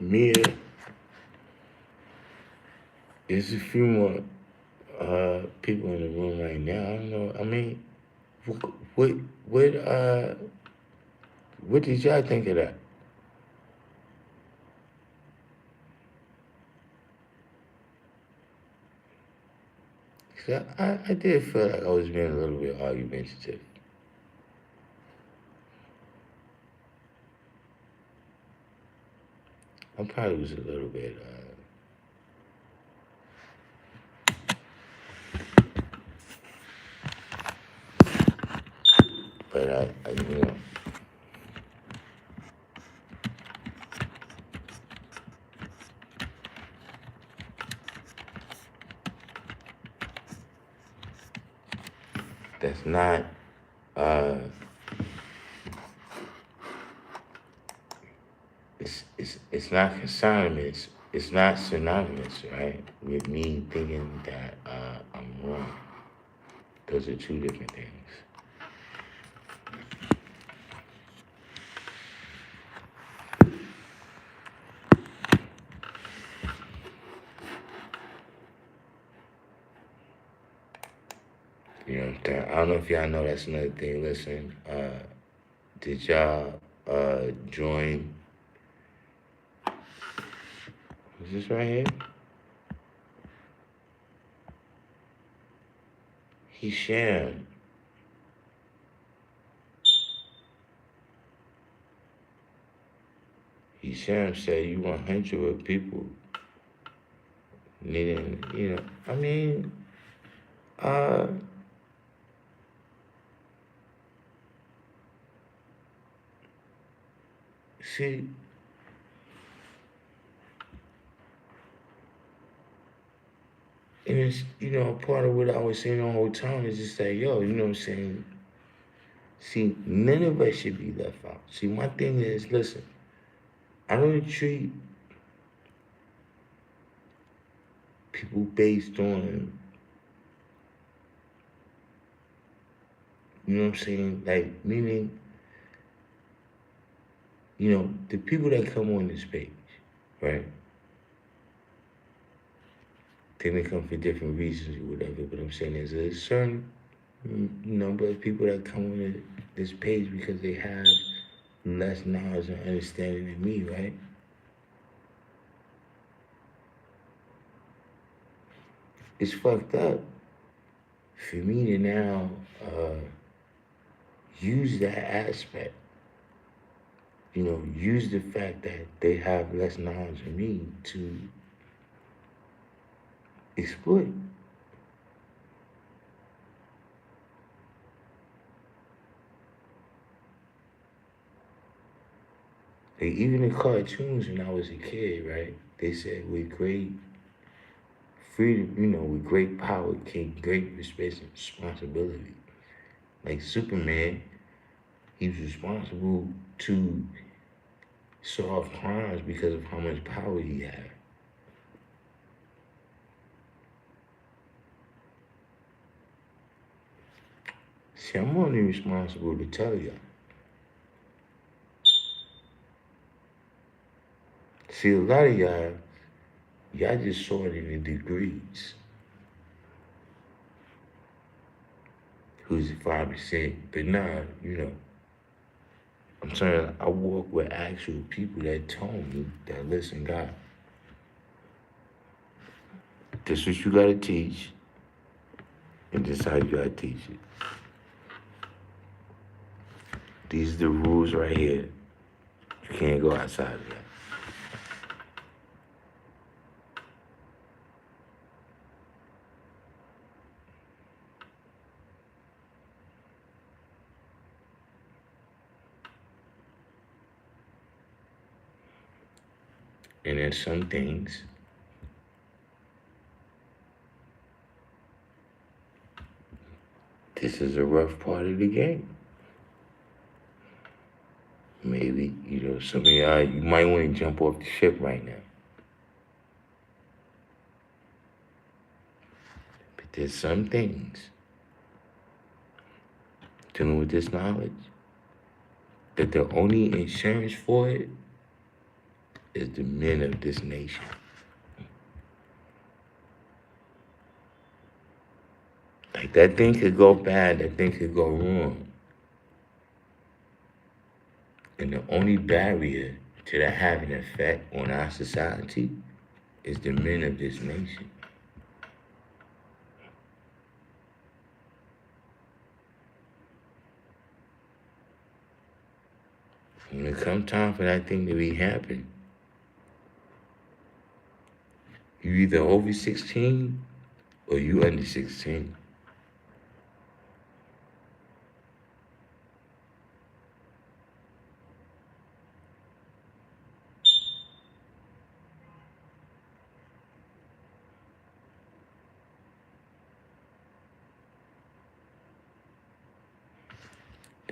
Mia, there's a few more people in the room right now. I don't know. I mean, what what uh what did y'all think of that? 'Cause I did feel like I was being a little bit argumentative. I probably was a little bit but I you know. That's not uh it's not synonymous. It's not synonymous, right? With me thinking that I'm wrong. Those are two different things. You know what I'm saying? I don't know if y'all know that's another thing. Listen, did y'all join? Is this right here? Hisham. Hisham said you 100 with people needing, you know, I mean, see, and it's, you know, part of what I was saying the whole time is just like, yo, you know what I'm saying? See, none of us should be left out. See, my thing is, listen, I don't treat people based on, you know what I'm saying? Like, meaning, you know, the people that come on this page, right? They may come for different reasons or whatever, but I'm saying there's a certain number of people that come on this page because they have less knowledge and understanding than me, right? It's fucked up for me to now use that aspect, you know, use the fact that they have less knowledge than me to exploit. Like, even in cartoons when I was a kid, right? They said with great freedom, you know, with great power came great responsibility. Like Superman, he was responsible to solve crimes because of how much power he had. See, I'm only responsible to tell y'all. See, a lot of y'all just saw it in the degrees. Who's 5%? But nah, you know, I'm saying I walk with actual people that told me that, listen, God, this is what you gotta teach, and this is how you gotta teach it. These are the rules right here. You can't go outside of that. And then some things, this is a rough part of the game. Maybe, you know, some of y'all, you might want to jump off the ship right now. But there's some things dealing with this knowledge that the only insurance for it is the men of this nation. Like that thing could go bad, that thing could go wrong. And the only barrier to that having an effect on our society is the men of this nation. When it comes time for that thing to be happening, you either over 16 or you under 16.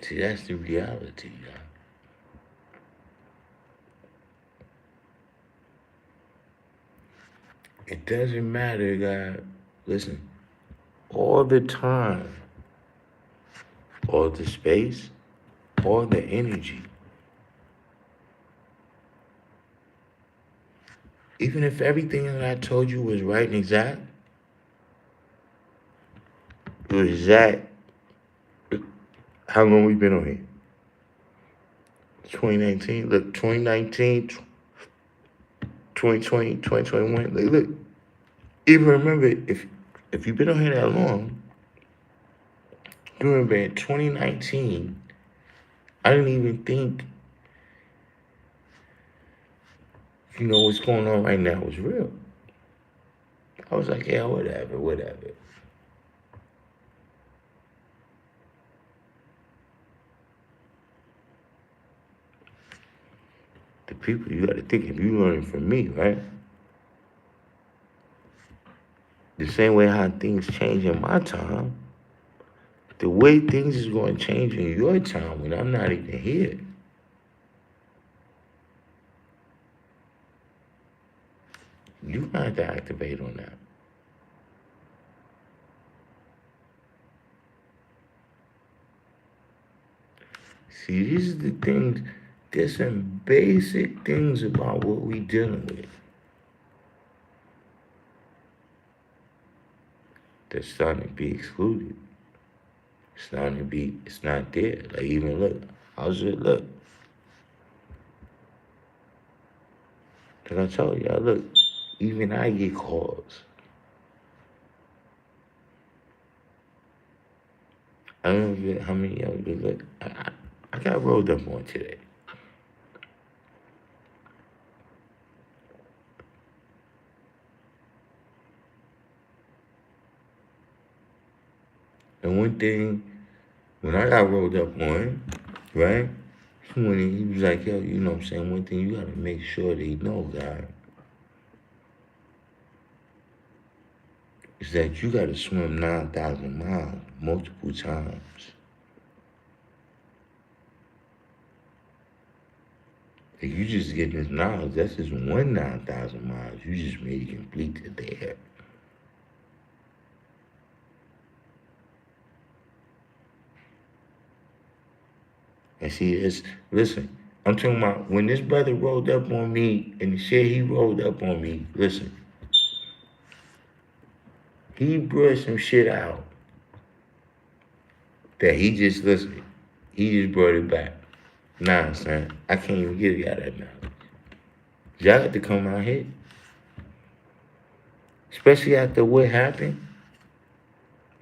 See, that's the reality, y'all. It doesn't matter, God. Listen, all the time, all the space, all the energy. Even if everything that I told you was right and exact, it was exact. How long we been on here? 2019. Look, 2019, 2020, 2021. Look. Even remember, if you've been on here that long, you remember in 2019, I didn't even think, what's going on right now was real. I was like, yeah, whatever. The people, you got to think, if you learning from me, right? The same way how things change in my time, the way things is going to change in your time when I'm not even here. You're going to have to activate on that. See, these are the things, there's some basic things about what we dealing with that's starting to be excluded. It's not there. Like, even look, how's it look? Like I told y'all, look, even I get calls. I don't know how many of you look. I got rolled up on today. And one thing, when I got rolled up on, right? When he was like, yo, you know what I'm saying? One thing you gotta make sure they know, God, is that you gotta swim 9,000 miles multiple times. If you just get this knowledge, that's just one 9,000 miles. You just made it complete to there. And see, listen, I'm talking about when this brother rolled up on me and the shit he rolled up on me, listen, he brought some shit out that he just, listen, he just brought it back. Nah, son, I can't even give y'all that knowledge. Y'all got to come out here. Especially after what happened.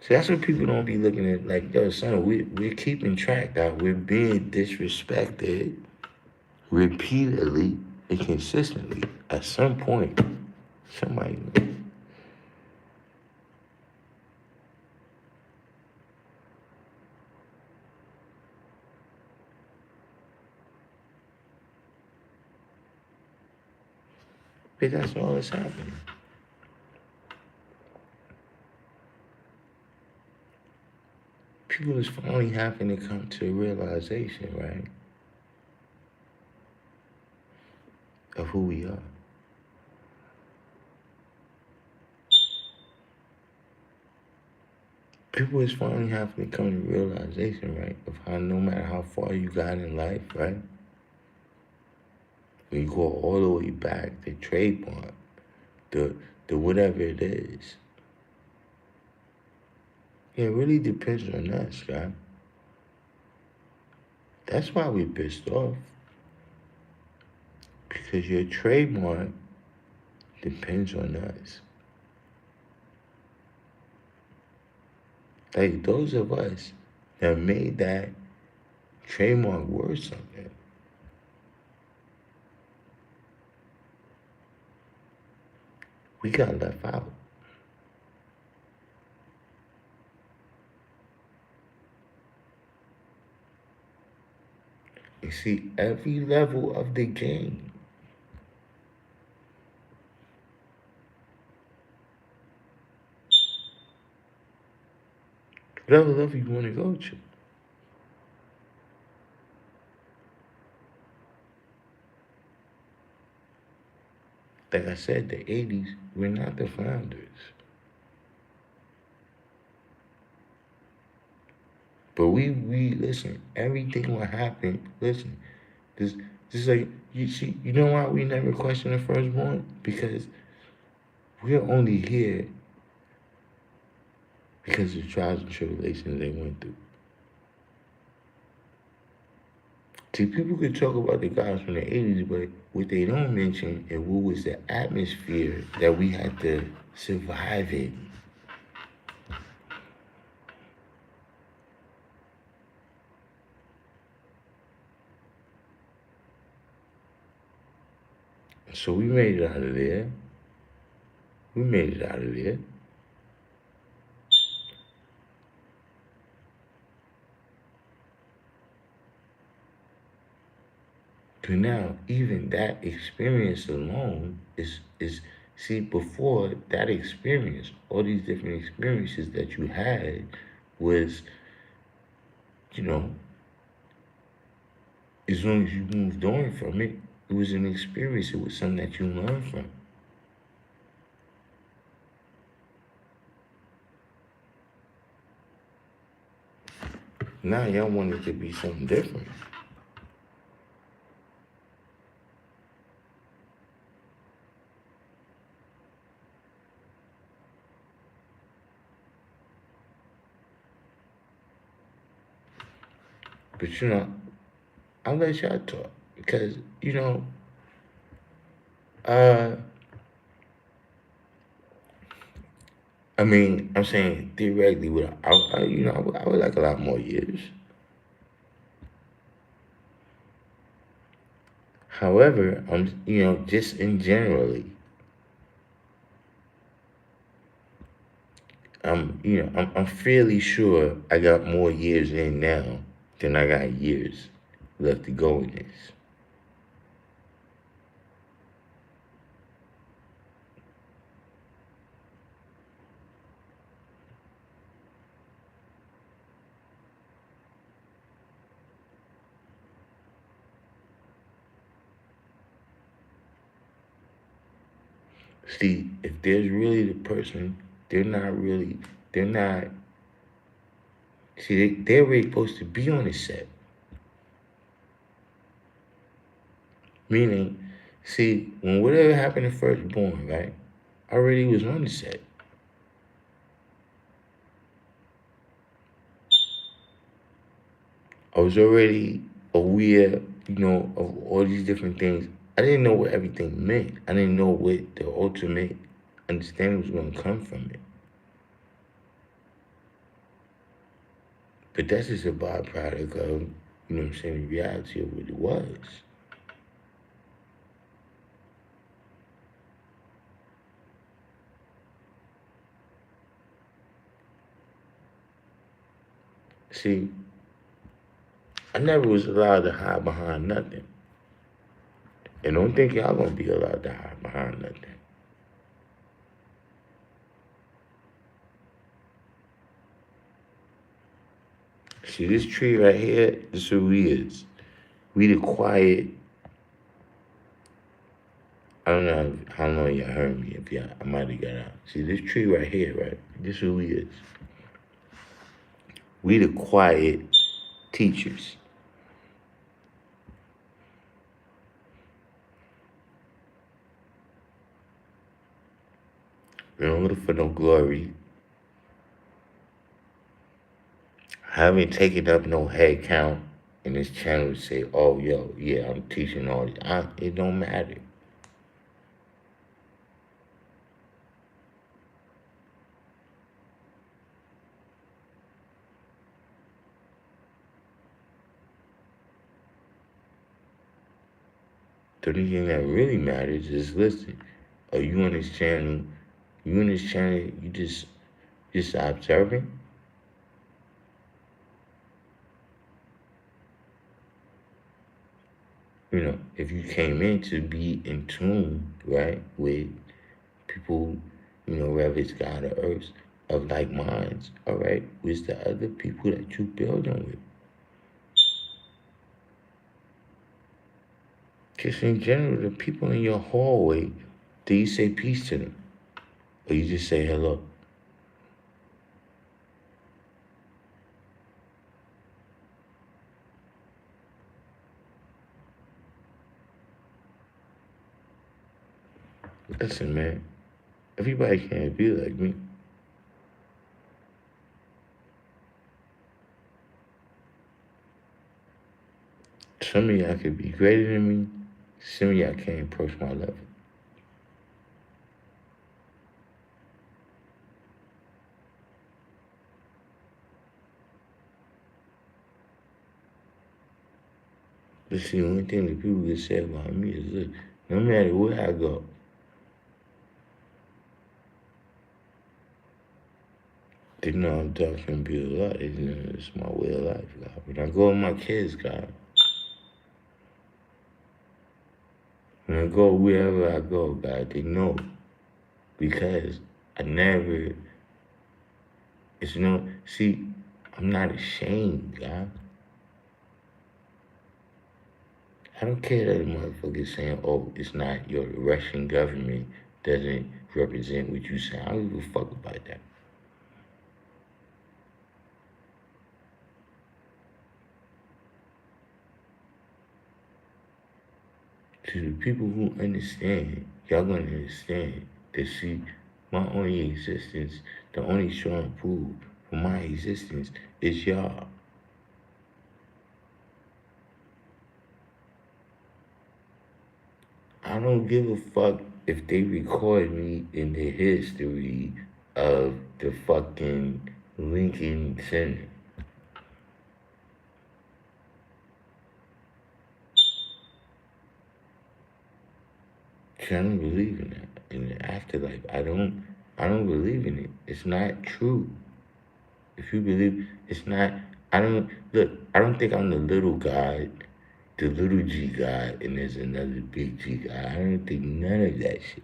See, that's what people don't be looking at. Like, yo, son, we're keeping track that we're being disrespected repeatedly and consistently. At some point, somebody. But that's all that's happening. People is finally having to come to a realization, right, of who we are. People is finally having to come to realization, right, of how no matter how far you got in life, right, When you go all the way back, the trademark, the whatever it is. It really depends on us, guy. That's why we pissed off. Because your trademark depends on us. Like those of us that made that trademark worth something. We got left out. You see, every level of the game, whatever level you want to go to. Like I said, the 80s, we're not the founders. But we listen, everything will happen. Listen, this like, you see, you know why we never question the firstborn? Because we're only here because of the trials and tribulations they went through. See, people could talk about the guys from the 80s, but what they don't mention is what was the atmosphere that we had to survive in. So we made it out of there. We made it out of there. But now, even that experience alone is see, before that experience, all these different experiences that you had was, you know, as long as you moved on from it, it was an experience. It was something that you learned from. Now y'all want it to be something different. But you know, I'll let y'all talk because uh, I mean, I'm saying theoretically, I would like a lot more years. However, just in generally, I'm fairly sure I got more years in now than I got years left to go in this. See, if there's really the person, they're not, see, they're really supposed to be on the set. Meaning, see, when whatever happened to Firstborn, right, I already was on the set. I was already aware, of all these different things. I didn't know what everything meant. I didn't know what the ultimate understanding was going to come from it. But that's just a byproduct of, the reality of what it was. See, I never was allowed to hide behind nothing. And don't think y'all gonna be allowed to hide behind nothing. See, this tree right here, this is who we is. We the quiet. I don't know how long y'all heard me. If y'all, I might have got out. See, this tree right here, right? This is who we is. We the quiet teachers. We don't look for no glory. I haven't taken up no head count in this channel to say, oh, yo, yeah, I'm teaching all this. It don't matter. The only thing that really matters is, listen, are you on this channel? You on this channel, you just observing? You know, if you came in to be in tune, right, with people, you know, whether it's God or earth, of like minds, all right, with the other people that you building with. Just in general, the people in your hallway, do you say peace to them? Or you just say hello? Listen, man, everybody can't be like me. Some of y'all could be greater than me. Some of y'all can't approach my level. But see, one thing that people can say about me is, look, no matter where I go, they know I'm Darkim Be Allah. They know it's my way of life, God. When I go with my kids, God, when I go wherever I go, God, they know. Because I never, it's no, see, I'm not ashamed, God. I don't care that a motherfucker saying, oh, it's not your Russian government doesn't represent what you say. I don't give a fuck about that. To the people who understand, y'all gonna understand that, see, my only existence, the only strong proof for my existence is y'all. I don't give a fuck if they record me in the history of the fucking Lincoln Center. I don't believe in that. In the afterlife, I don't believe in it. It's not true. If you believe it's not, I don't look. I don't think I'm the little God, the little G God, and there's another big G God. I don't think none of that shit.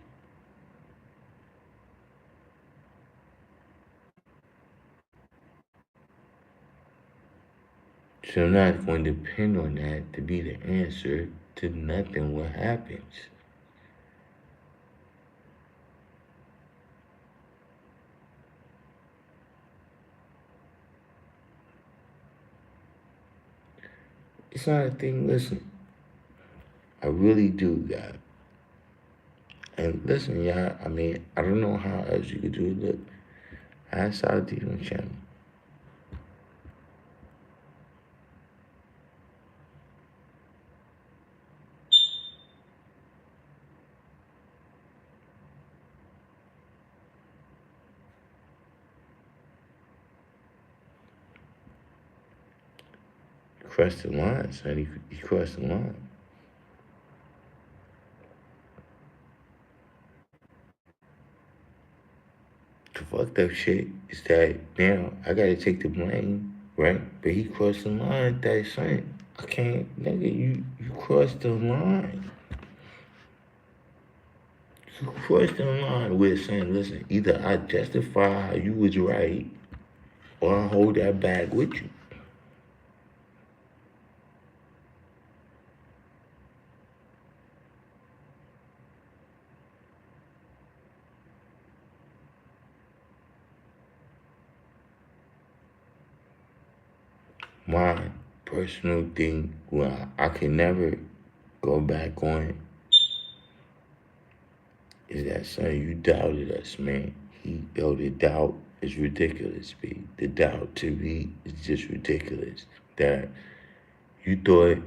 So I'm not going to depend on that to be the answer to nothing what happens. It's not a thing. Listen, I really do, God. And listen, y'all. I mean, I don't know how else you could do it. Look, I saw the on channel. Crossed the line, son. He crossed the line. The fucked up shit is that now I gotta take the blame, right? But he crossed the line, that son. I can't, nigga, you crossed the line. You crossed the line with saying, listen, either I justify how you was right or I hold that bag with you. My personal thing, well, I can never go back on is that, son, you doubted us, man. The doubt is ridiculous, B. The doubt to me is just ridiculous. That you thought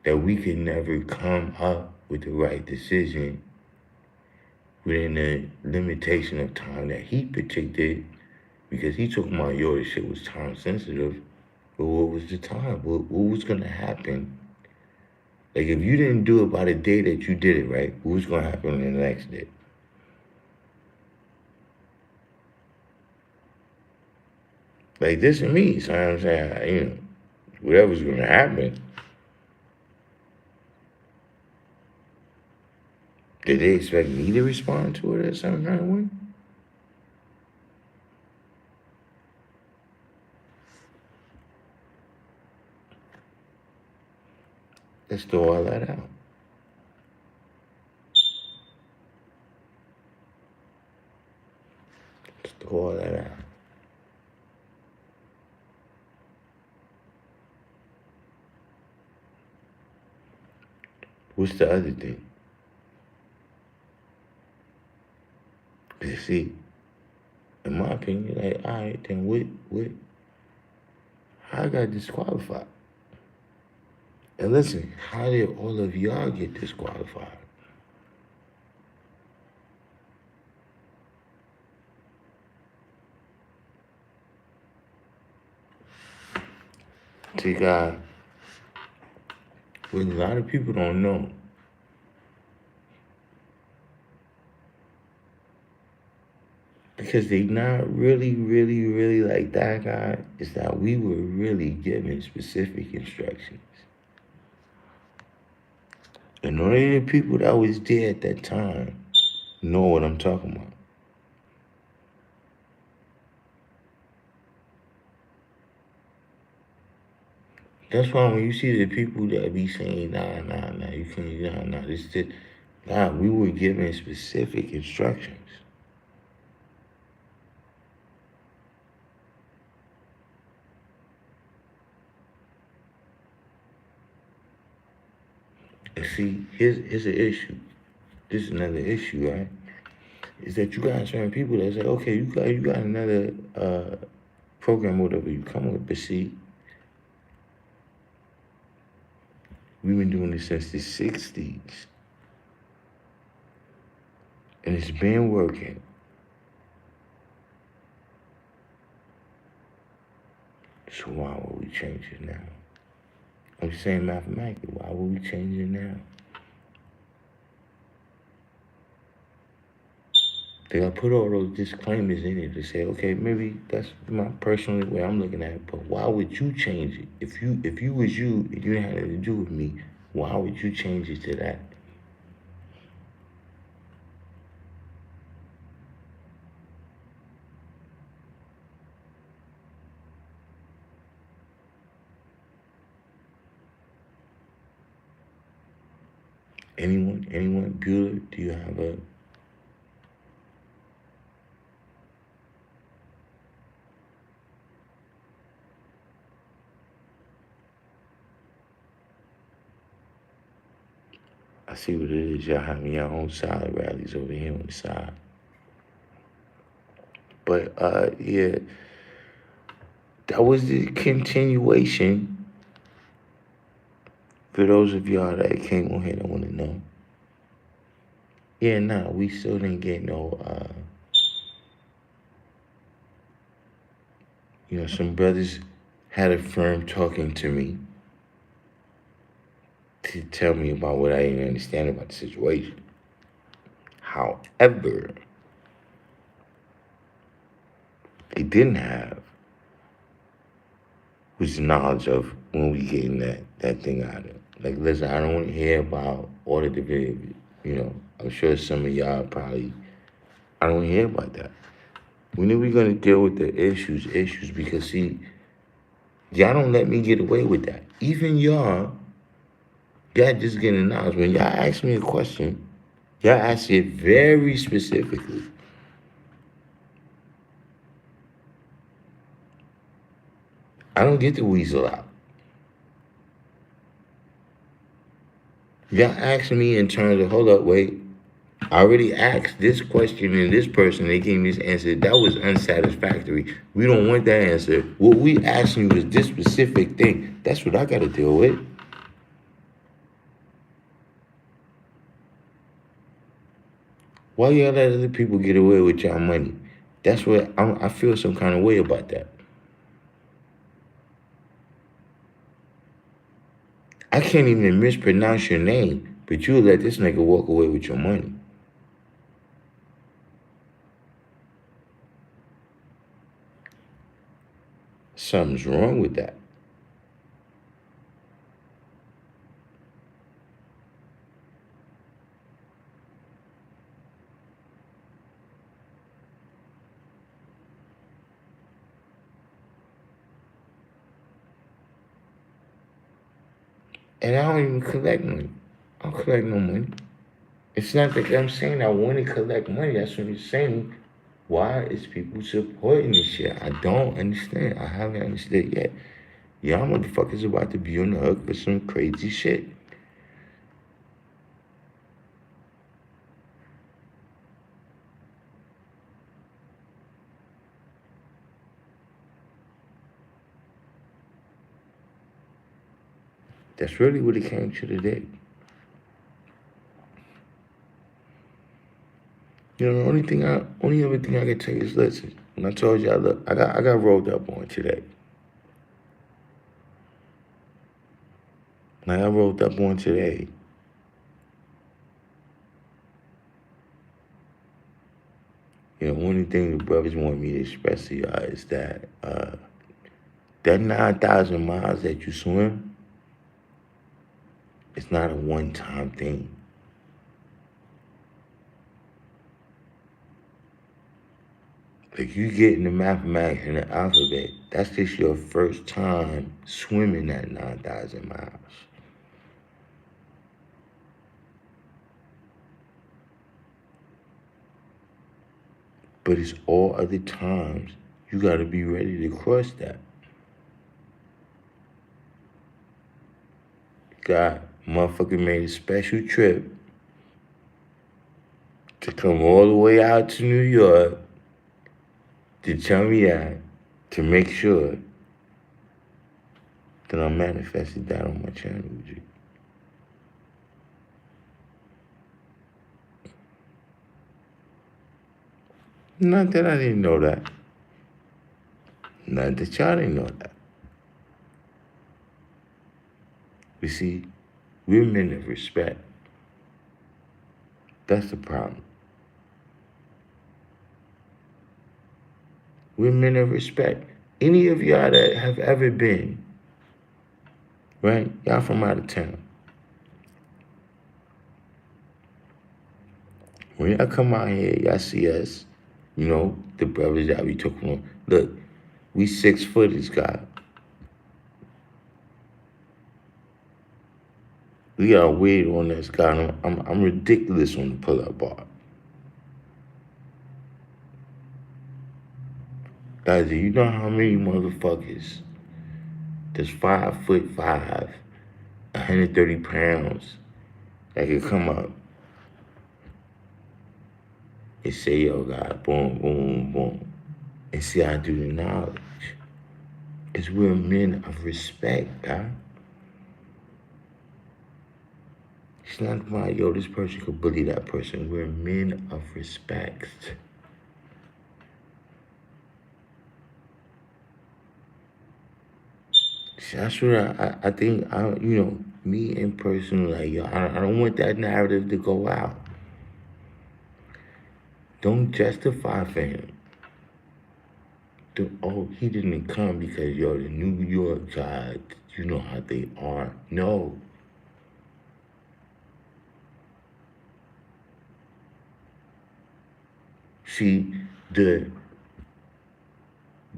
that we could never come up with the right decision within the limitation of time that he predicted, because he talking about, yo, this shit was time sensitive. But what was the time? What was gonna happen? Like, if you didn't do it by the day that you did it, right, what was gonna happen in the next day? Like, this and me, so I'm saying, whatever's gonna happen. Did they expect me to respond to it at some kind of way? Let's throw all that out. Let's throw all that out. What's the other thing? You see, in my opinion, like, all right, then how I got disqualified? And listen, how did all of y'all get disqualified? See, God, what a lot of people don't know, because they not really like that guy, is that we were really given specific instructions. And only the people that was there at that time know what I'm talking about. That's why when you see the people that be saying, nah, you can't, we were given specific instructions. And see, here's an issue. This is another issue, right? Is that you got certain people that say, okay, you got another program, whatever you come with, but see, we've been doing this since the 60s. And it's been working. So why would we change it now? I'm saying mathematically, why would we change it now? They gotta put all those disclaimers in it to say, okay, maybe that's my personal way I'm looking at it, but why would you change it? If you was you and you had nothing to do with me, why would you change it to that? Anyone, Bueller, do you have a... I see what it is. Y'all having your own side rallies over here on the side. But, yeah, that was the continuation. For those of y'all that came on here that want to know. Yeah, nah, we still didn't get no, some brothers had a firm talking to me to tell me about what I didn't understand about the situation. However, they didn't have was the knowledge of when we getting that thing out of it. Like, listen, I don't want to hear about all the division. I'm sure some of y'all probably, I don't want to hear about that. When are we going to deal with the issues? Because, see, y'all don't let me get away with that. Even y'all just getting knowledge. When y'all ask me a question, y'all ask it very specifically. I don't get the weasel out. Y'all asking me in terms of, hold up, wait, I already asked this question and this person, they gave me this answer. That was unsatisfactory. We don't want that answer. What we asking you is this specific thing. That's what I got to deal with. Why y'all let other people get away with y'all money? That's what I feel some kind of way about that. I can't even mispronounce your name, but you'll let this nigga walk away with your money. Something's wrong with that. And I don't even collect money. I don't collect no money. It's not that I'm saying I want to collect money. That's what I'm saying. Why is people supporting this shit? I don't understand. I haven't understood yet. Y'all motherfuckers about to be on the hook for some crazy shit. That's really what it came to today. You know, the only other thing I can tell you is listen. When I told y'all, look, I got rolled up on today. When I got rolled up on today, you know, one of the things the brothers want me to express to y'all is that that 9,000 miles that you swim, it's not a one-time thing. Like you getting the mathematics and the alphabet, that's just your first time swimming that 9,000 miles. But it's all other times you gotta be ready to cross that. God, motherfucker made a special trip to come all the way out to New York to tell me that, to make sure that I manifested that on my channel with you. Not that I didn't know that. Not that y'all didn't know that. You see, we're men of respect. That's the problem. We're men of respect. Any of y'all that have ever been, right? Y'all from out of town. When y'all come out here, y'all see us, you know, the brothers that we took from. Look, we 6 footers, God. We got weight on this, God. I'm ridiculous on the pull-up bar. Guys, do you know how many motherfuckers that's 5'5", 130 pounds that can come up and say, yo, God, boom, boom, boom, and see I do the knowledge? Because we're men of respect, God. It's not about, yo, this person could bully that person. We're men of respect. See, that's what I think, you know, me in person, like, yo, I don't want that narrative to go out. Don't justify for him. Oh, he didn't come because, yo, the New York guys, you know how they are. No. See, the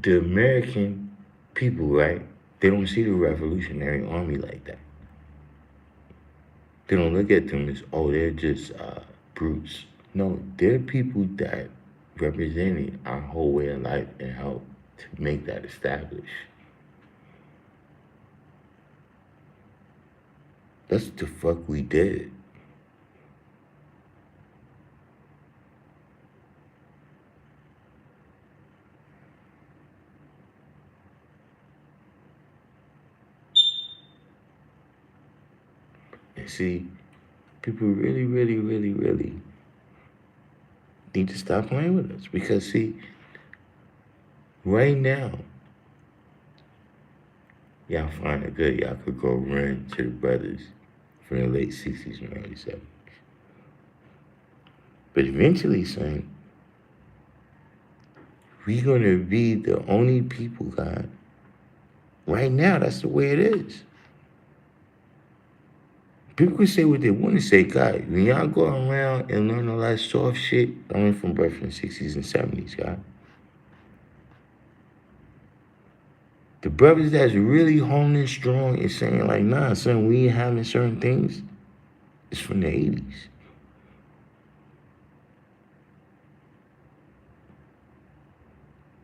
American people, right? They don't see the Revolutionary Army like that. They don't look at them as, oh, they're just brutes. No, they're people that represented our whole way of life and helped to make that established. That's what the fuck we did. See, people really, really, really, really need to stop playing with us because, see, right now, y'all find it good. Y'all could go run to the brothers from the late 60s and early 70s. But eventually, son, we're going to be the only people, God. Right now, that's the way it is. People can say what they want to say, God. When y'all go around and learn all that soft shit, I went from birth in the 60s and 70s, God. The brothers that's really holding strong and saying, like, nah, son, we ain't having certain things, it's from the 80s.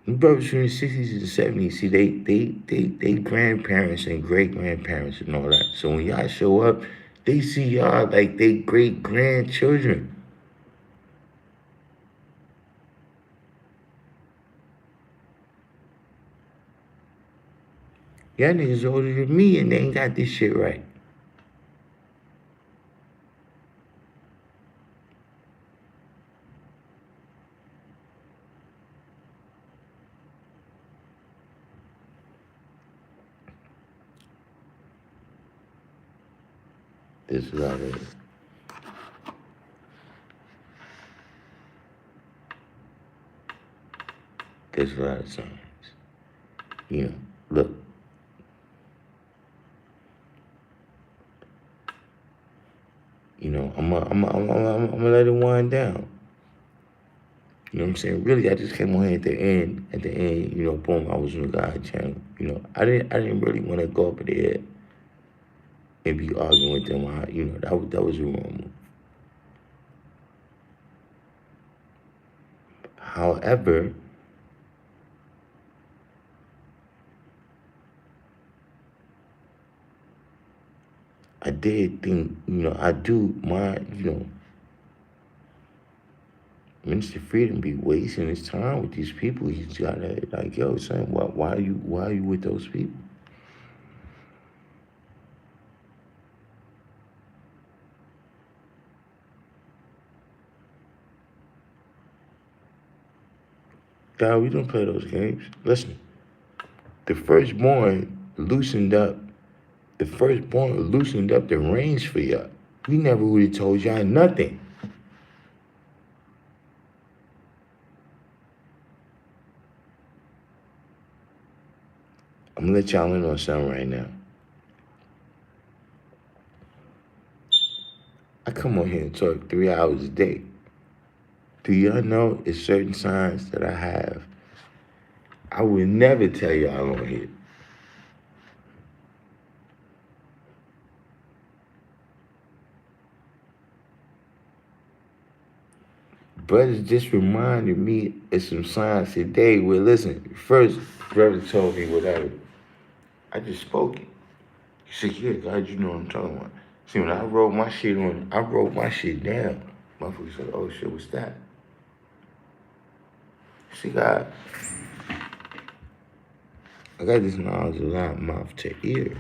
The brothers from the 60s and 70s, see, they grandparents and great grandparents and all that. So when y'all show up, they see y'all like they great grandchildren. Y'all niggas older than me and they ain't got this shit right. There's a lot of signs. You know, look. You know, I'm gonna let it wind down. You know what I'm saying? Really, I just came on here at the end. At the end, you know, boom, I was on the God channel. You know, I didn't really want to go up there and be arguing with them. You know, that was a wrong move. However, I did think, you know, I do mind, you know, Minister Freedom be wasting his time with these people. He's gotta like, yo, son, why are you with those people? God, we don't play those games. Listen, the firstborn loosened up. The firstborn loosened up the reins for y'all. We never would have told y'all nothing. I'm gonna let y'all in on something right now. I come on here and talk 3 hours a day. Do y'all know it's certain signs that I have? I would never tell y'all on here. Brothers just reminded me of some signs today where, listen, first, brother told me whatever. I just spoke it. He said, yeah, God, you know what I'm talking about. See, when I wrote my shit down. Motherfucker said, oh shit, what's that? See, God, I got this knowledge a lot, mouth to ear.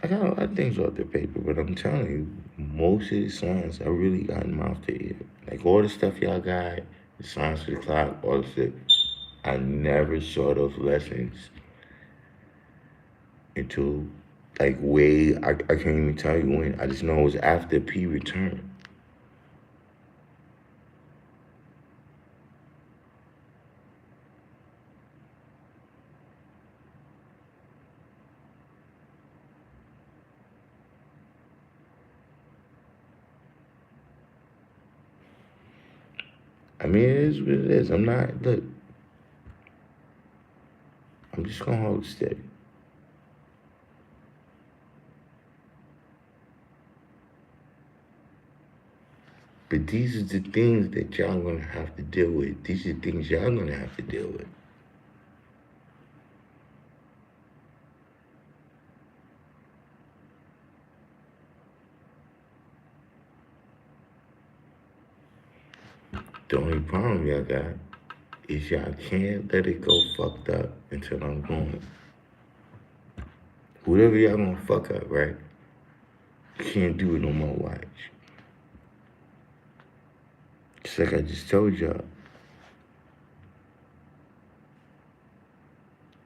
I got a lot of things off the paper, but I'm telling you, most of the signs I really got mouth to ear. Like all the stuff y'all got, the signs to the clock, all the shit. I never saw those lessons until like way I can't even tell you when. I just know it was after P returned. I mean, it is what it is. I'm not look. I'm just gonna hold steady. But these are the things that y'all gonna have to deal with. These are the things y'all gonna have to deal with. The only problem y'all got is y'all can't let it go fucked up until I'm gone. Whatever y'all gonna fuck up, right? You can't do it on my watch. Just like I just told y'all.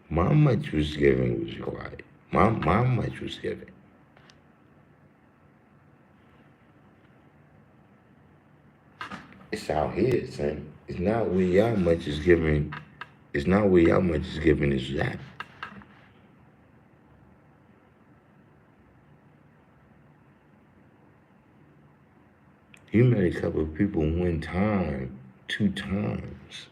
My much was given was required. My much was given. It's out here, son. It's not where y'all much is given. It's not where y'all much is given is that. You met a couple of people one time, 2 times.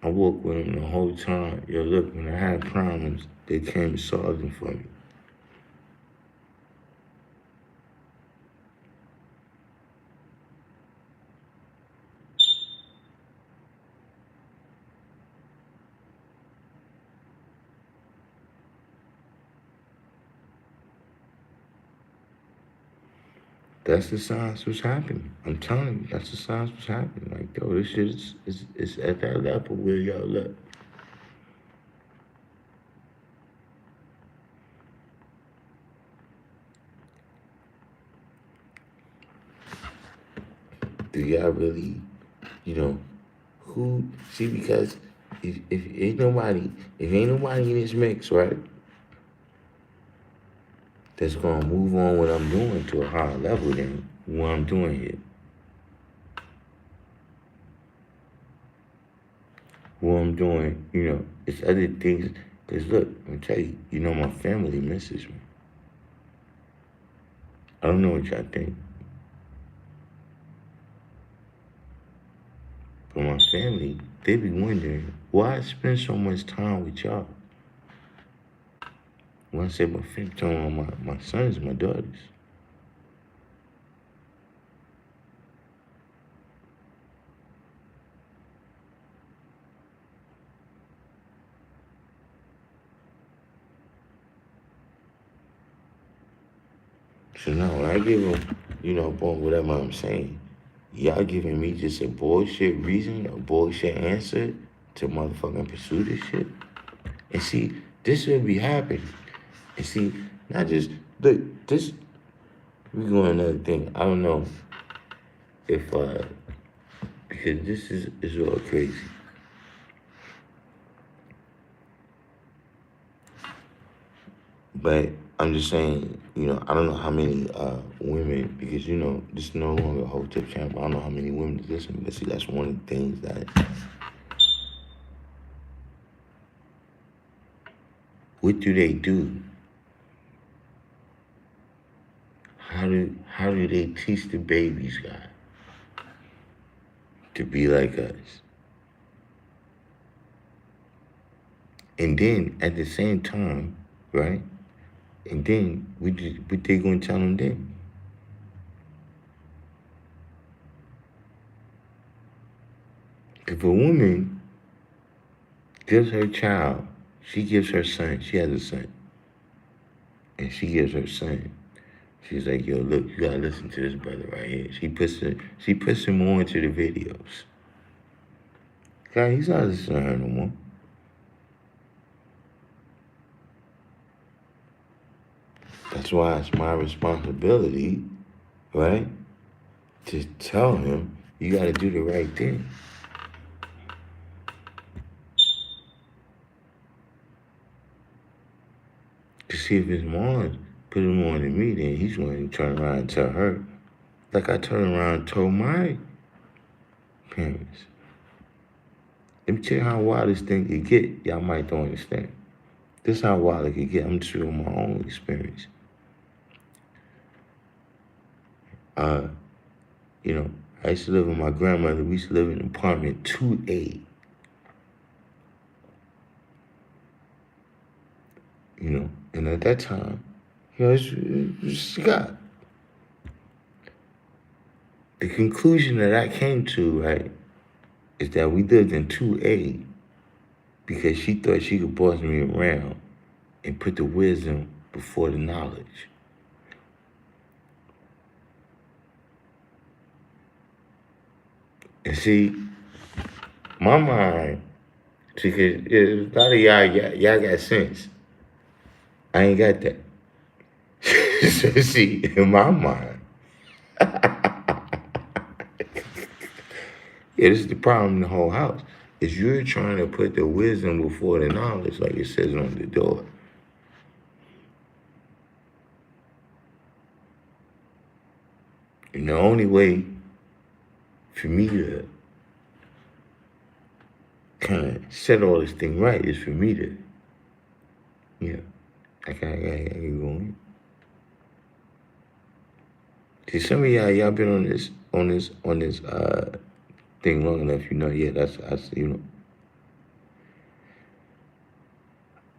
I walked with them the whole time. Yo, look, when I had problems, they came and solved them for me. That's the signs what's happening. I'm telling you, that's the signs what's happening. Like, yo, this shit is at that level where y'all look. Do y'all really, who, see, because if ain't nobody in this mix, right, that's gonna move on what I'm doing to a higher level than what I'm doing here. What I'm doing, it's other things. Because look, I'm gonna tell you, my family misses me. I don't know what y'all think. But my family, they be wondering why I spend so much time with y'all. When I say my family, I'm talking about my sons, my daughters. So now when I give them, upon whatever I'm saying, y'all giving me just a bullshit reason, a bullshit answer to motherfucking pursue this shit. And see, this should be happening. And see, not just, look, this, we going another thing. I don't know if, because this is all crazy. But I'm just saying, I don't know how many women, because, this is no longer a whole tip channel, but I don't know how many women listen. But see, that's one of the things that, what do they do? How do they teach the babies, God, to be like us? And then at the same time, right? And then what they gonna tell them then? If a woman gives her child, she gives her son, she has a son, and she gives her son, she's like, yo, look, you gotta listen to this brother right here. She puts him on to the videos. God, he's not listening to her no more. That's why it's my responsibility, right, to tell him you gotta do the right thing. To see if his mom put him on to me, then he's going to turn around and tell her, like I turned around and told my parents. Let me tell you how wild this thing could get. Y'all might don't understand. This is how wild it could get. I'm just showing my own experience. I used to live with my grandmother. We used to live in apartment 2A. And at that time, it's Scott. The conclusion that I came to, right, is that we lived in 2A because she thought she could boss me around and put the wisdom before the knowledge. And see, my mind, because a lot of y'all got sense. I ain't got that. So see, in my mind, yeah, this is the problem in the whole house. Is you're trying to put the wisdom before the knowledge, like it says on the door. And the only way for me to kind of set all this thing right is for me to, you know, I can go in. See, some of y'all been on this thing long enough, you know. Yeah, that's you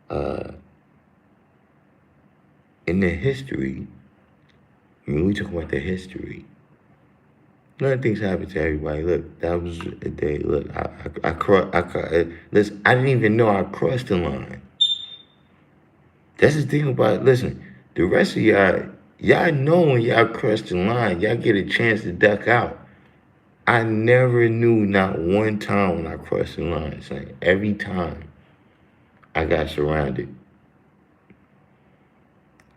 know. In the history, when we talk about the history, a lot of things happen to everybody. Look, that was a day. Look, listen, I didn't even know I crossed the line. That's the thing about, listen, the rest of y'all know when y'all cross the line, y'all get a chance to duck out. I never knew not one time when I crossed the line. Saying every time I got surrounded.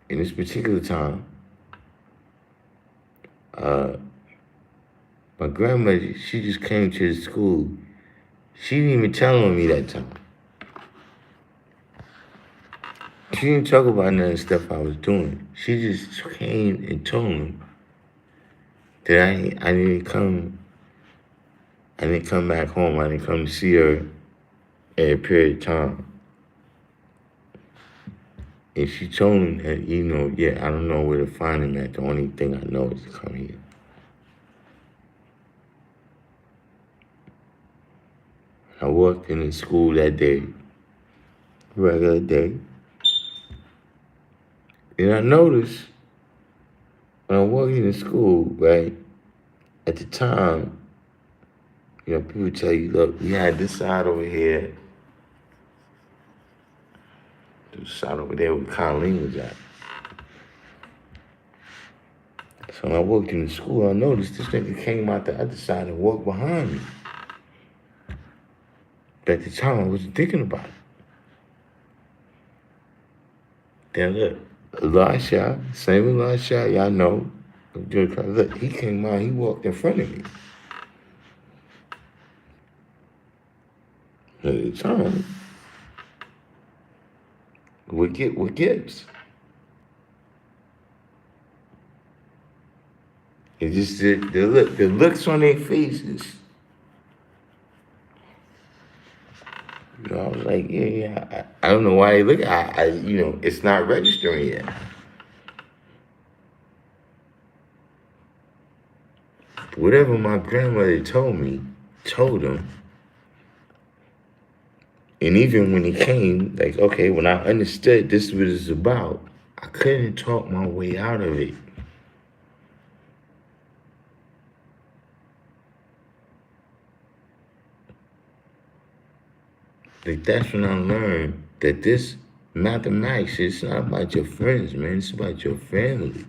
In this particular time, my grandmother, she just came to the school. She didn't even tell on me that time. She didn't talk about none of the stuff I was doing. She just came and told me that I didn't come back home. I didn't come to see her at a period of time. And she told me that, you know, yeah, I don't know where to find him at. The only thing I know is to come here. I walked into school that day, regular day. And I noticed when I walked into school, right, at the time, you know, people tell you, look, we had this side over here, this side over there where Colleen was at. So when I walked into school, I noticed this nigga came out the other side and walked behind me. But at the time, I wasn't thinking about it. Then look, Elisha, same Elisha, y'all know. Look, he came out, he walked in front of me. At the time, with Gibbs. It just the looks on their faces. You know, I was like, yeah. I don't know why they look. You know, it's not registering yet. Whatever my grandmother told him. And even when he came, like, okay, when I understood this is what it's about, I couldn't talk my way out of it. Like, that's when I learned that this mathematics, it's not about your friends, man. It's about your family.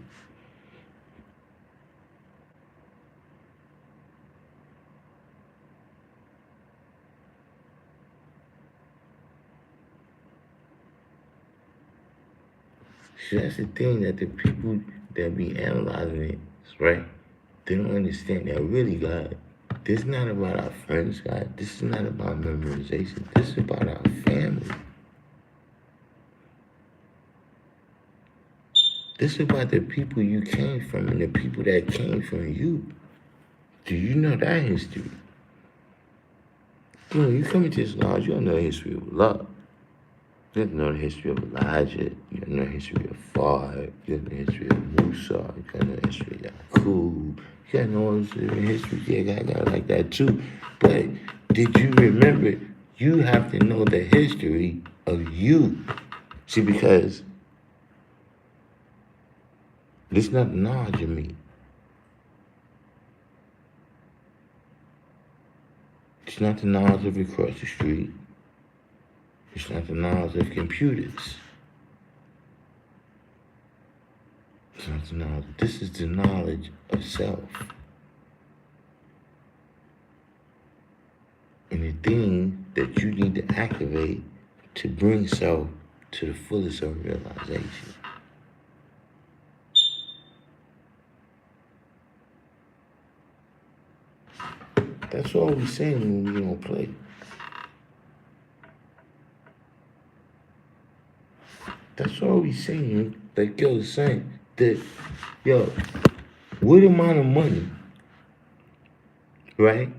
See, that's the thing that the people that be analyzing it, right? They don't understand that really, God, this is not about our friends, God. This is not about memorization. This is about our family. This is about the people you came from and the people that came from you. Do you know that history? You know, you come into this knowledge, you don't know the history of love. You don't know the history of Elijah. You don't know the history of Fard. You don't know the history of Musa. You don't know the history of Yakub. You got no history. Yeah, I got like that too. But did you remember? You have to know the history of you. See, because this is not the knowledge of me. It's not the knowledge of across the street. It's not the knowledge of computers. It's not the knowledge. This is the knowledge of self. and the thing that you need to activate to bring self to the fullest of realization. That's all we saying when we don't play. That's all we saying. Like, yo, saying that, yo, what amount of money, right?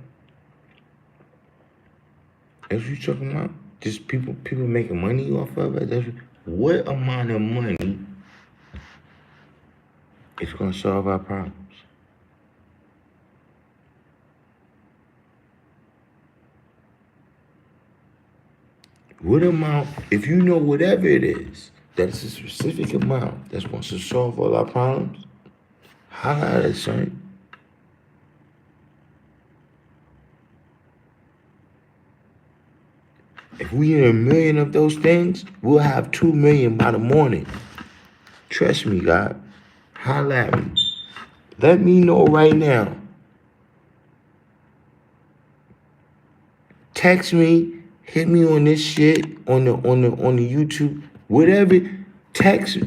That's what you talking about? Just people making money off of it? What amount of money is going to solve our problems? What amount, if you know whatever it is, that's a specific amount that's going to solve all our problems, holla at it, son. If we get 1 million of those things, we'll have 2 million by the morning. Trust me, God. Holla at me. Let me know right now. Text me, hit me on this shit, on the YouTube, whatever. Text,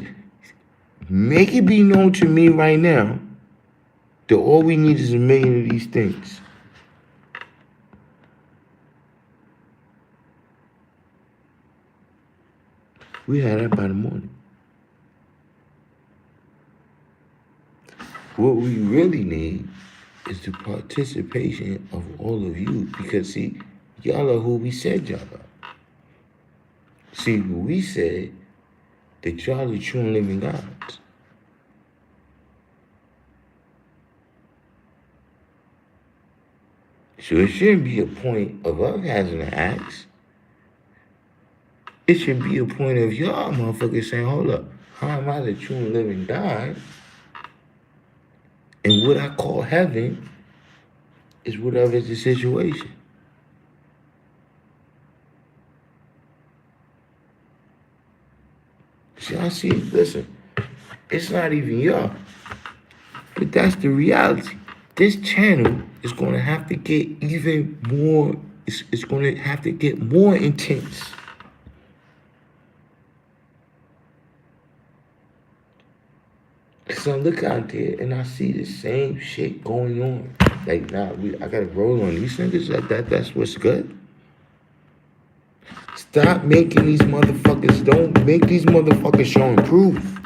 make it be known to me right now that all we need is 1 million of these things. We had that by the morning. What we really need is the participation of all of you, because see, y'all are who we said y'all are. See, we said that y'all are true and living gods. So it shouldn't be a point of us having to ask. It should be a point of y'all motherfuckers saying, hold up, how am I the true and living God? And what I call heaven is whatever's the situation. See, I see, listen, it's not even y'all, but that's the reality. This channel is going to have to get even more, it's going to have to get more intense. Cause I look out there and I see the same shit going on. Like, nah, I gotta roll on these niggas. That's what's good. Stop making these motherfuckers. Don't make these motherfuckers show and prove.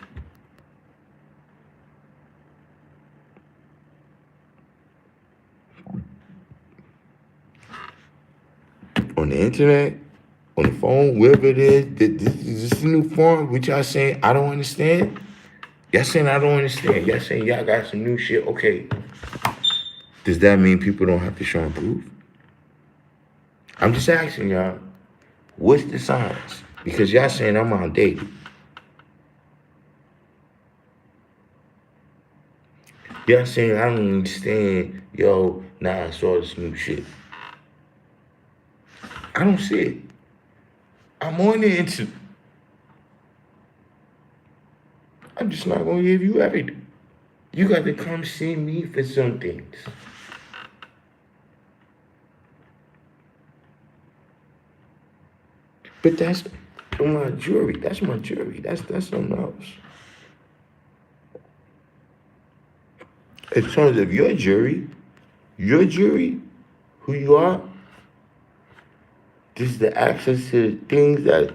On the internet, on the phone, wherever it is, this is a new form, which y'all saying I don't understand. Y'all saying I don't understand. Y'all saying y'all got some new shit. Okay. Does that mean people don't have to show and prove? I'm just asking y'all, what's the signs? Because y'all saying I'm outdated. Y'all saying I don't understand, yo, nah, I saw this new shit. I don't see it. I'm on the internet. I'm just not gonna give you everything. You got to come see me for some things. But that's my jury. That's my jury. That's something else. In terms of your jury, who you are, this is the access to things that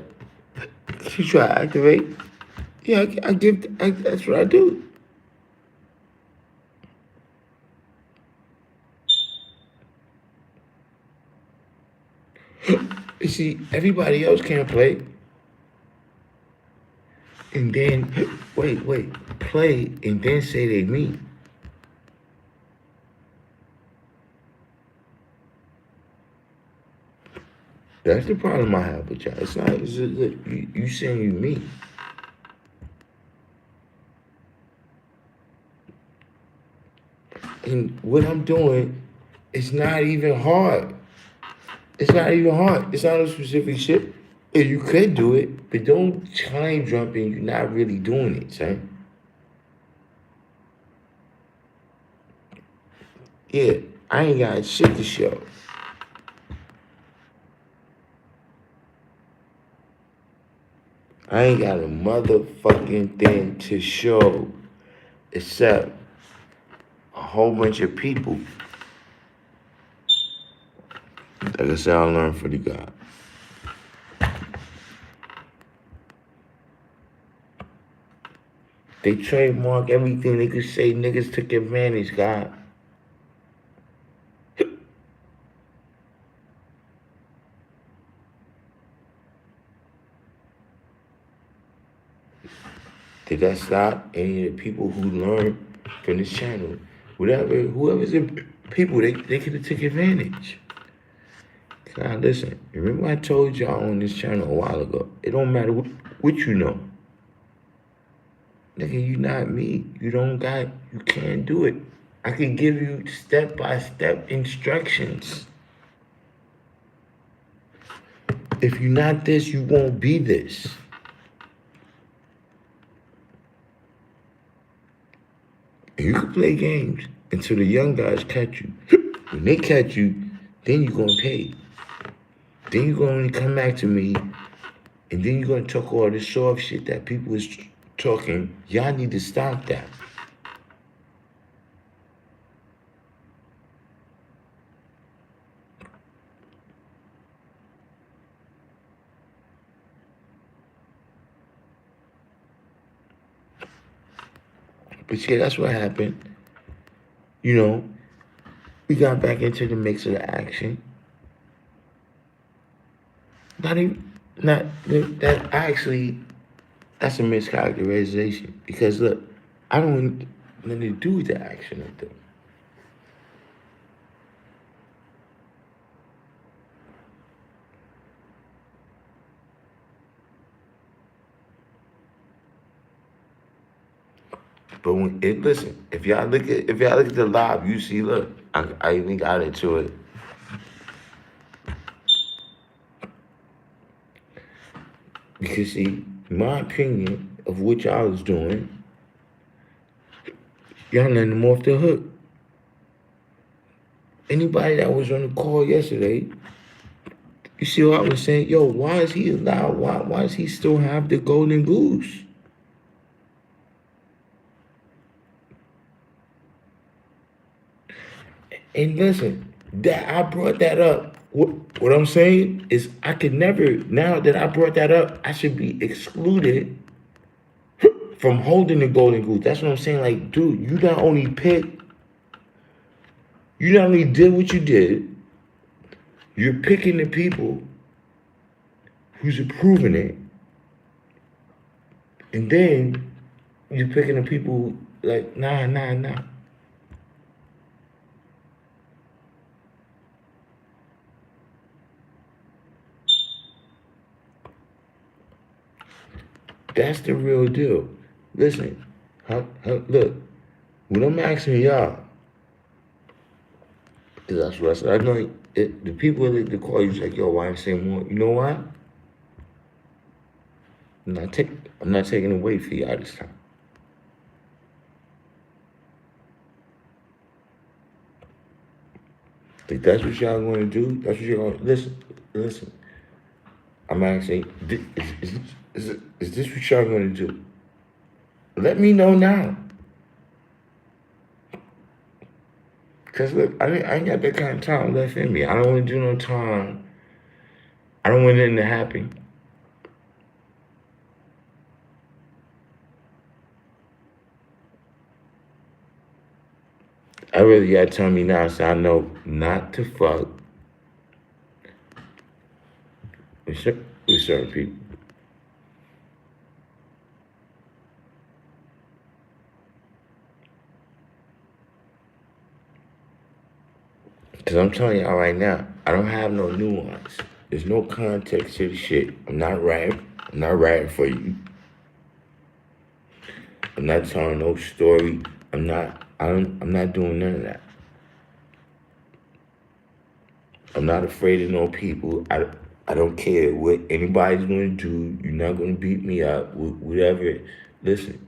you try to activate. Yeah, that's what I do. You see, everybody else can't play. And then, play and then say they me. That's the problem I have with y'all. It's not, you saying you me. And what I'm doing is not even hard. It's not even hard. It's not a specific shit. And you could do it, but don't time jump and you're not really doing it, son. Yeah, I ain't got shit to show. I ain't got a motherfucking thing to show except a whole bunch of people that can say I learned for the God. They trademark everything. They could say niggas took advantage, God. Did that stop any of the people who learned from this channel? Whoever's in people, they could have took advantage. God, listen, remember I told y'all on this channel a while ago, it don't matter what you know. Nigga, you not me. You can't do it. I can give you step-by-step instructions. If you're not this, you won't be this. And you can play games until the young guys catch you. When they catch you, then you're gonna pay. Then you're gonna come back to me, and then you're gonna talk all this soft shit that people is talking. Y'all need to stop that. But yeah, that's what happened. You know, we got back into the mix of the action. Not that actually, that's a mischaracterization. Because look, I don't want nothing to do with the action of them. But listen, if y'all look at the live, you see, look, I even got into it. Because see, my opinion of what y'all was doing, y'all letting them off the hook. Anybody that was on the call yesterday, you see what I was saying? Yo, why is he allowed? Why does he still have the golden goose? And listen, that I brought that up. What I'm saying is I could never, now that I brought that up, I should be excluded from holding the golden goose. That's what I'm saying. Like, dude, you not only did what you did, you're picking the people who's approving it, and then you're picking the people like, nah. That's the real deal. Listen, look, what I'm asking y'all, because that's what I said. I know the people that they call you like, yo, why ain't saying more? You know why? I'm not taking away for y'all this time. Think that's what y'all gonna do? That's what y'all gonna listen. I'm asking, is this what y'all gonna do? Let me know now. Cause look, I ain't got that kind of time left in me. I don't wanna do no time. I don't want anything to happen. I really gotta tell me now so I know not to fuck with certain people. Cause I'm telling y'all right now, I don't have no nuance. There's no context to the shit. I'm not writing for you. I'm not telling no story. I'm not doing none of that. I'm not afraid of no people. I don't care what anybody's gonna do. You're not gonna beat me up. Whatever. Listen.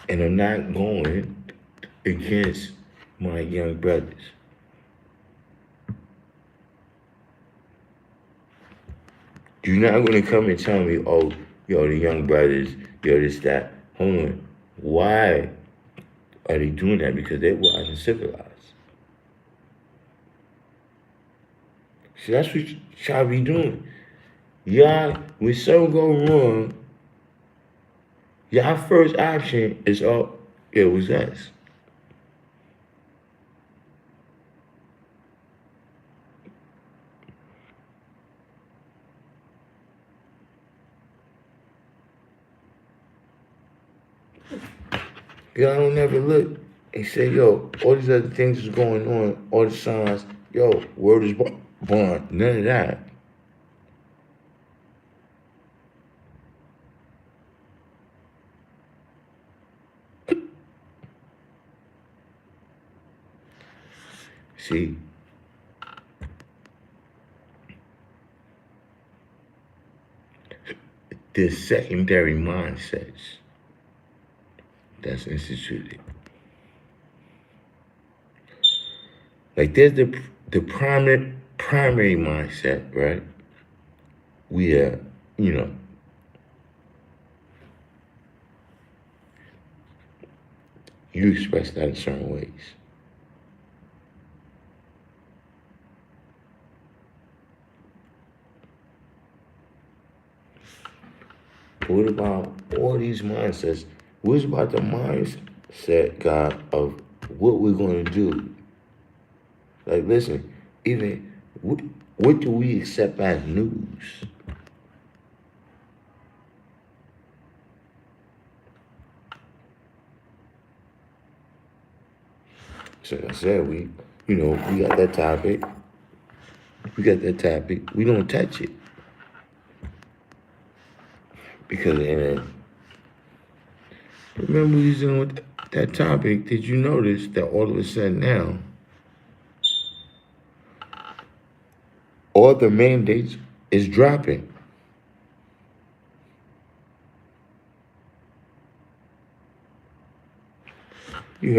And I'm not going against my young brothers. You're not gonna come and tell me, oh, yo, the young brothers, yo, this, that. Hold on. Why are they doing that? Because they wasn't civilized. See, that's what y'all be doing. Y'all, when something go wrong, y'all first option is, oh, it was us. Y'all don't never look and say, yo, all these other things is going on, all the signs, yo, word is born. None of that. See, there's secondary mindsets that's instituted. Like there's the primary mindset, right? We you know, you express that in certain ways. But what about all these mindsets? What's about the mindset, God, of what we're going to do? Like, listen, even what do we accept as news? So like I said, we got that topic. We got that topic. We don't touch it because remember we was dealing with that topic. Did you notice that all of a sudden now, all the mandates is dropping? You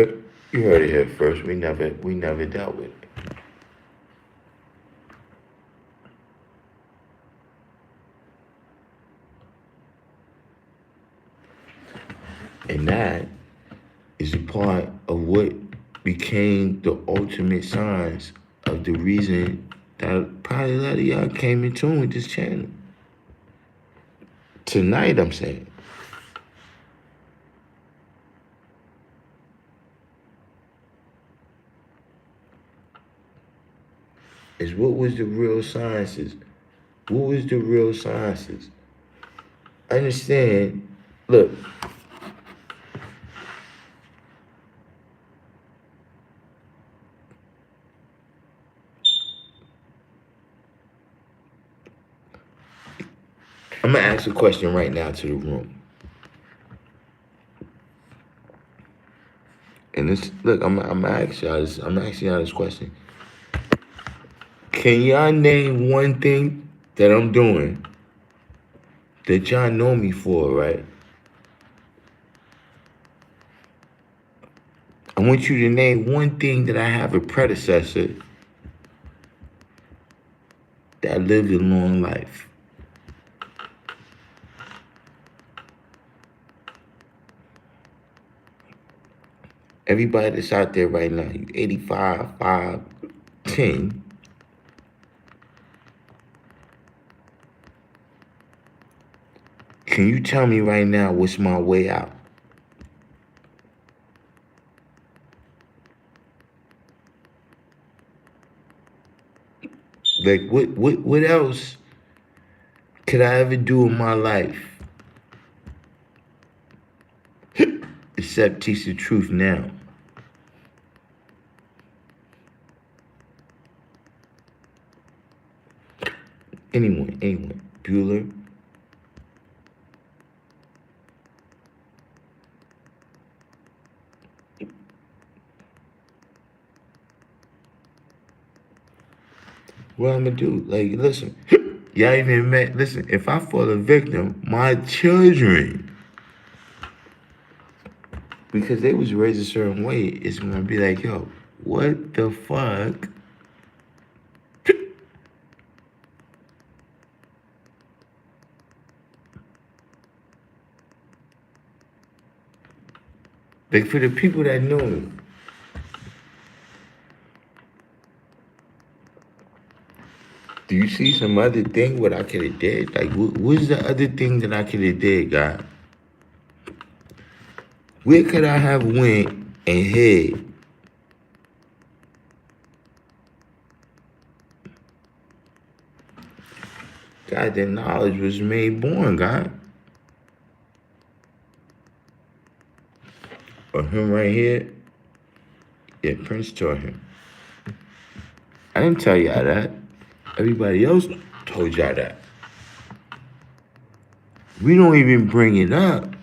heard it here first. We never dealt with it. And that is a part of what became the ultimate signs of the reason that probably a lot of y'all came in tune with this channel. Tonight, I'm saying. Is what was the real sciences? What was the real sciences? Understand, look, I'm gonna ask a question right now to the room. And this, look, I'm asking y'all this question. Can y'all name one thing that I'm doing that y'all know me for, right? I want you to name one thing that I have a predecessor that lived a long life. Everybody that's out there right now, you 85, 5, 10. Can you tell me right now what's my way out? Like, what else could I ever do in my life except teach the truth now? Anyone. Bueller. What I'm gonna do? Like, listen, y'all even met, listen, if I fall a victim, my children, because they was raised a certain way, it's gonna be like, yo, What the fuck? Like for the people that know me, do you see some other thing what I could have did? Like what's the other thing that I could have did, God? Where could I have went and hid? God, the knowledge was made born, God. Or him right here. Yeah, Prince taught him. I didn't tell y'all that. Everybody else told y'all that. We don't even bring it up.